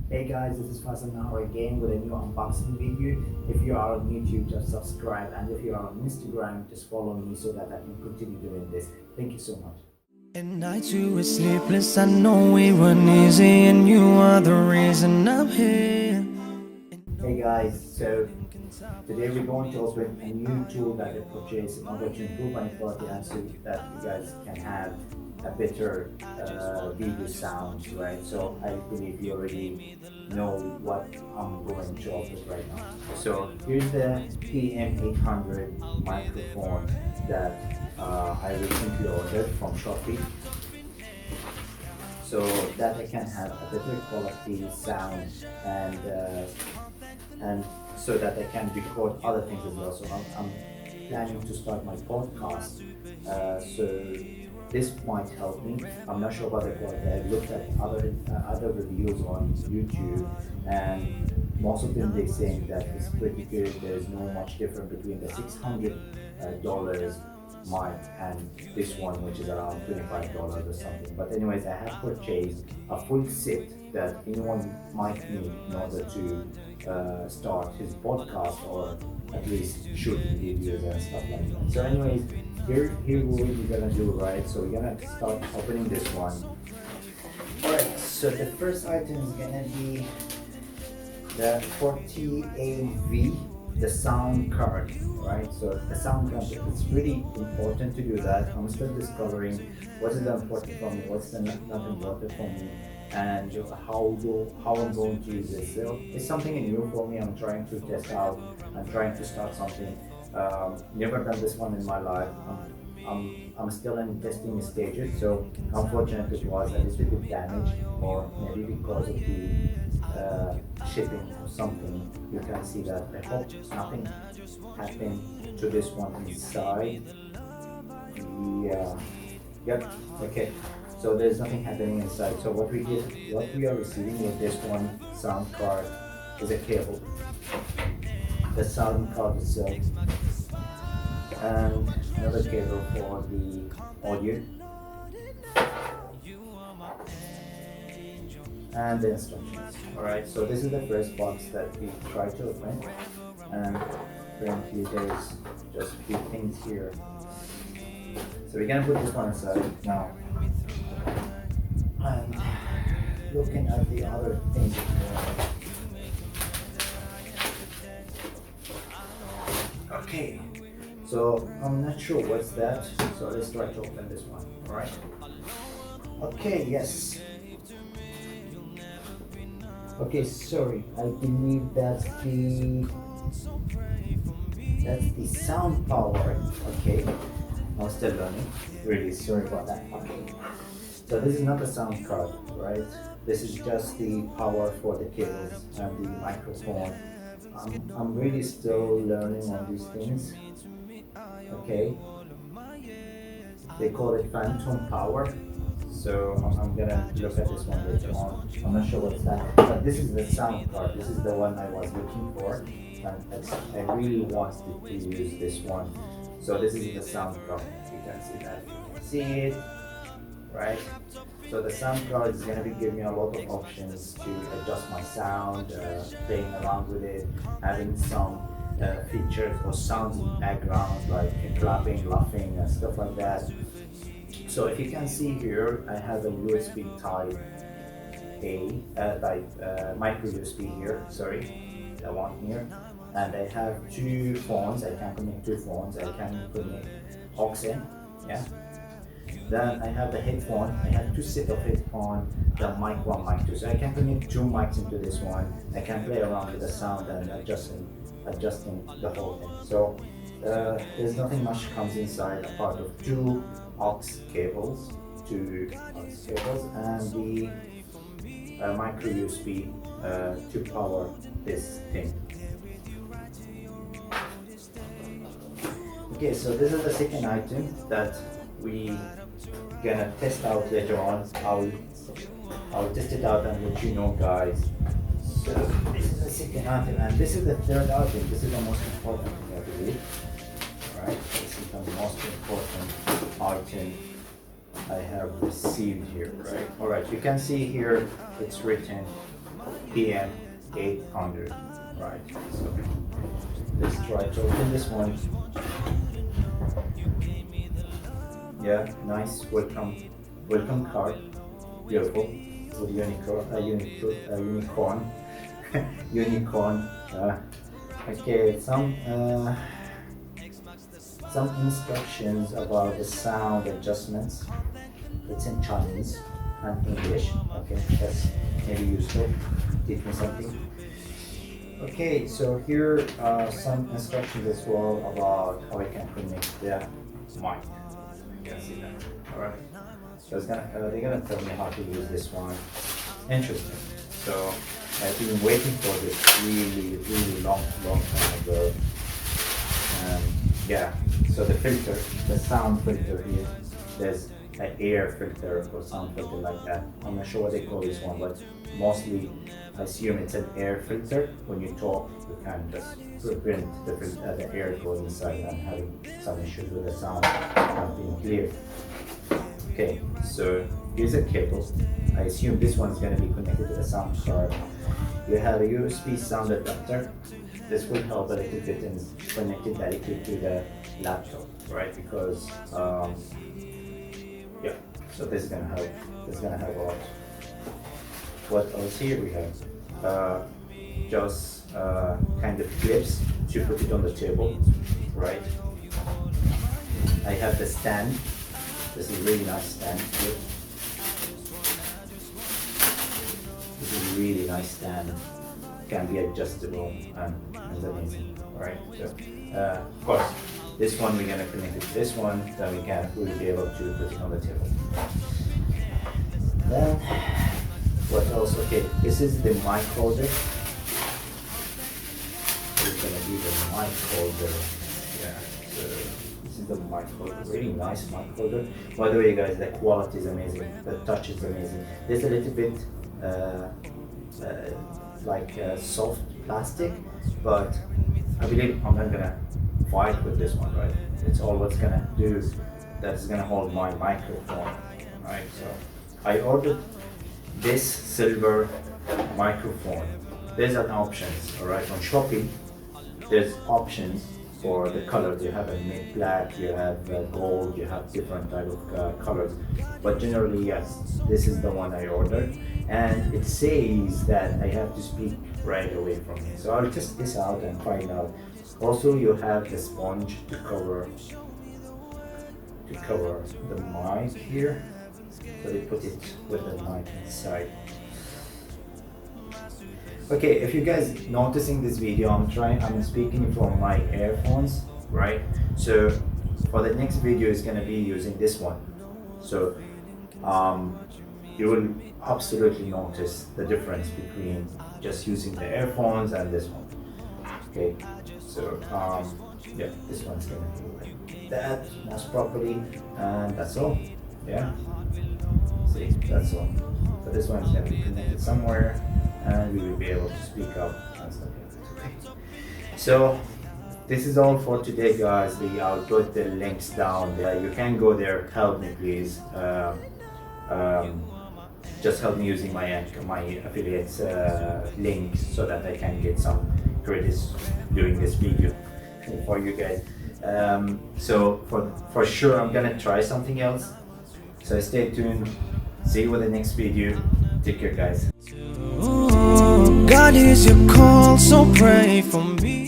Hey guys, this is Faisal now again with a new unboxing video. If you are on YouTube, just subscribe, and if you are on Instagram, just follow me so that I can continue doing this. Thank you so much. At night you were sleepless, I know it wasn't easy, and you are the reason I'm here. Hey guys, so today we're going to open a new tool that I purchased in order to improve my quality and so that you guys can have a better video sound, right? So I believe you already know what I'm going to open right now. So here's the PM800 microphone that I recently ordered from Shopee, so that I can have a better quality sound and so that I can record other things as well. So I'm planning to start my podcast. So this might help me. I'm not sure about the quality. I looked at other reviews on YouTube, and most of them they saying that it's pretty good. There's no much difference between the $600 mic and this one, which is around $25 or something. But anyways, I have purchased a full set that anyone might need in order to start his podcast or at least shooting videos and stuff like that. So anyways, here what we're gonna do, right? So we're gonna start opening this one. Alright, so the first item is gonna be the 40AV, the sound card, right? So the sound card, it's really important to do that. I'm still discovering what is important for me, what's not important for me, and how I'm going to use this. So it's something new for me. I'm trying to test out. I'm trying to start something. Never done this one in my life. I'm still in testing stages, so unfortunately it was a little bit damaged, or maybe because of the shipping or something. You can see that. I hope nothing happened to this one inside. Yeah. Yep. Okay. So there's nothing happening inside. So what we are receiving with this one sound card is a cable. The sound card itself, and another cable for the audio, and the instructions. Alright, so this is the first box that we try to open, and currently there's just a few things here. So we're gonna put this one aside now, and looking at the other things. Okay, so I'm not sure what's that, so let's try to open this one. Alright. Okay, yes. Okay, sorry, I believe that's the sound power. Okay, I'm still learning. Really sorry about that. Okay. So this is not a sound card, right? This is just the power for the cables and the microphone. I'm really still learning on these things. Okay, they call it phantom power. So I'm gonna look at this one later on. I'm not sure what's that, but this is the sound card. This is the one I was looking for, and I really wanted to use this one. So this is the sound card. You can see that. You can see it, right? So the sound card is gonna be giving me a lot of options to adjust my sound, playing around with it, having some features or sounds in background like clapping, laughing, and stuff like that. So if you can see here, I have a USB Type A, micro USB here. Sorry, that one here, and I have two phones. I can connect two phones. I can connect aux in, yeah. Then I have the headphone. I have two sets of headphone, the mic 1, mic 2. So I can connect two mics into this one. I can play around with the sound and adjusting the whole thing. So there's nothing much comes inside apart of two aux cables, and the micro USB to power this thing. Okay, so this is the second item that we gonna test out later on. I'll test it out and let you know, guys. So this is the second item, and this is the third item. This is the most important thing, I believe. Right? This is the most important item I have received here. Right? All right. You can see here it's written PM 800. Right. So let's try to open this one. Yeah, nice. Welcome card. Beautiful. With unicorn. Unicorn. Okay, some instructions about the sound adjustments. It's in Chinese and English. Okay, that's maybe useful. Teach me something. Okay, so here are some instructions as well about how I can connect the mic. You can see that. All right. So they're gonna tell me how to use this one. Interesting. So I've been waiting for this really long time ago. Yeah. So the filter, the sound filter here, there's an air filter or sound filter like that. I'm not sure what they call this one, but mostly I assume it's an air filter. When you talk, you can just prevent the air going inside and having some issues with the sound not being clear. Okay, so here's a cable. I assume this one's going to be connected to the sound card. You have a USB sound adapter. This will help a little bit in connecting directly to the laptop, right? Because yeah, so this is gonna help. This is gonna help a lot. What else here we have? Just kind of clips to put it on the table, right? I have the stand. This is a really nice stand here. This is a really nice stand. Can be adjustable and is amazing. Alright, so of course this one we're gonna connect it to this one, then we'll be able to put it on the table. Then what else? Okay, this is the mic holder. This is gonna be the mic holder. Yeah, so this is the mic holder. Really nice mic holder. By the way guys, the quality is amazing, the touch is amazing. There's a little bit like soft plastic, but I believe I'm not gonna fight with this one, right? It's all what's gonna do, that's gonna hold my microphone, right? So I ordered this silver microphone. There's an options, all right? On Shopee, there's options for the colors. You have a matte black, you have gold, you have different type of colors. But generally, yes, this is the one I ordered. And it says that I have to speak right away from it. So I'll test this out and find out. Also, you have the sponge to cover the mic here. So they put it with the mic inside. Okay, if you guys noticing this video, I'm speaking from my earphones, right? So for the next video is gonna be using this one. So you will absolutely notice the difference between just using the earphones and this one. Okay, so yeah, this one's gonna be like that most properly, and that's all. Yeah, see, that's all. So this one's gonna be connected somewhere, and we will be able to speak up and stuff like that. Okay. So this is all for today, guys. I'll put the links down there. You can go there. Help me, please. Just help me using my affiliates link so that I can get some credits doing this video for you guys. So for sure, I'm gonna try something else. So stay tuned. See you with the next video. Take care, guys. God is your call, so pray for me.